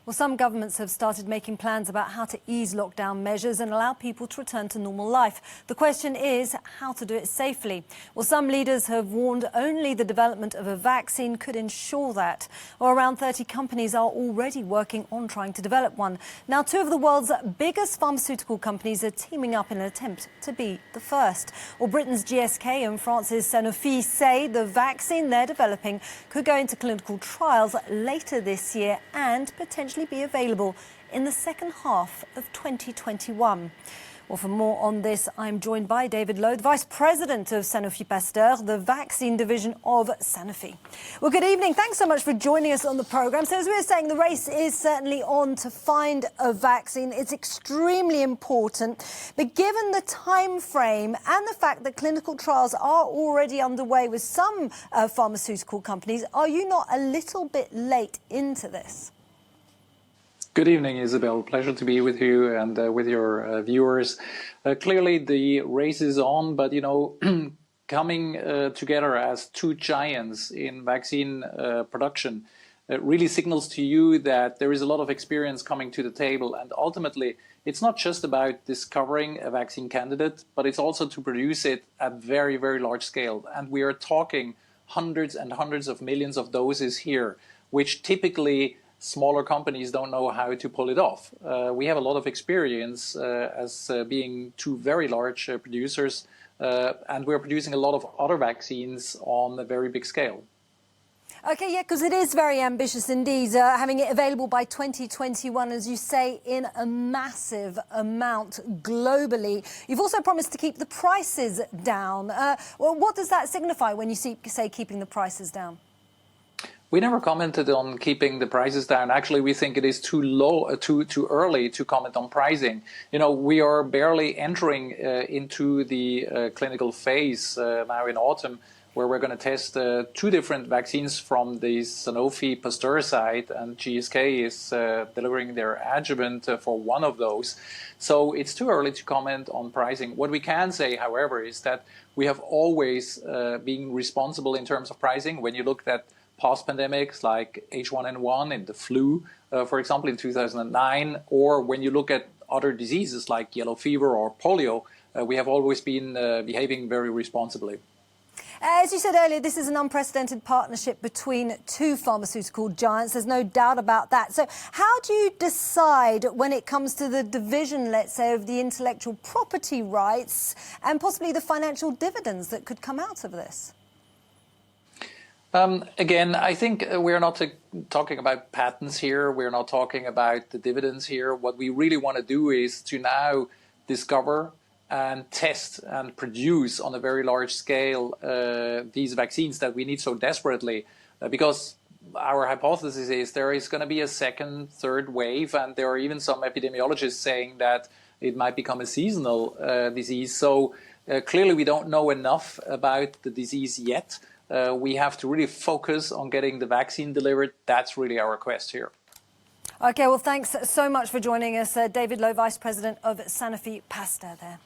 Well, some governments have started making plans about how to ease lockdown measures and allow people to return to normal life. The question is how to do it safely. Well, some leaders have warned only the development of a vaccine could ensure that. Well, around 30 companies are already working on trying to develop one. Now, two of the world's biggest pharmaceutical companies are teaming up in an attempt to be the first. Well, Britain's GSK and France's Sanofi say the vaccine they're developing could go into clinical trials later this year and potentially be available in the second half of 2021. Well, for more on this, I'm joined by David Lowe, the Vice President of Sanofi Pasteur, the vaccine division of Sanofi. Well, good evening. Thanks so much for joining us on the programme. So as we were saying, the race is certainly on to find a vaccine. It's extremely important. But given the time frame and the fact that clinical trials are already underway with some pharmaceutical companies, are you not a little bit late into this? Good evening, Isabel. Pleasure to be with you and with your viewers. Clearly, the race is on, but, coming together as two giants in vaccine production really signals to you that there is a lot of experience coming to the table. And ultimately, it's not just about discovering a vaccine candidate, but it's also to produce it at very, very large scale. And we are talking hundreds and hundreds of millions of doses here, which typically smaller companies don't know how to pull it off. We have a lot of experience as being two very large producers, and we're producing a lot of other vaccines on a very big scale. OK, yeah, because it is very ambitious indeed, having it available by 2021, as you say, in a massive amount globally. You've also promised to keep the prices down. Well, what does that signify when you say keeping the prices down? We never commented on keeping the prices down. Actually, we think it is too low, too early to comment on pricing. We are barely entering into the clinical phase now in autumn, where we're going to test two different vaccines from the Sanofi Pasteur side, and GSK is delivering their adjuvant for one of those. So it's too early to comment on pricing. What we can say, however, is that we have always been responsible in terms of pricing. When you look at past pandemics like H1N1 and the flu, for example, in 2009, or when you look at other diseases like yellow fever or polio, we have always been behaving very responsibly. As you said earlier, this is an unprecedented partnership between two pharmaceutical giants. There's no doubt about that. So how do you decide when it comes to the division, let's say, of the intellectual property rights and possibly the financial dividends that could come out of this? Again, I think we're not talking about patents here. We're not talking about the dividends here. What we really want to do is to now discover and test and produce on a very large scale these vaccines that we need so desperately, because our hypothesis is there is going to be a second, third wave, and there are even some epidemiologists saying that it might become a seasonal disease. So clearly we don't know enough about the disease yet. We have to really focus on getting the vaccine delivered. That's really our quest here. OK, well, thanks so much for joining us. David Lowe, Vice President of Sanofi Pasteur there.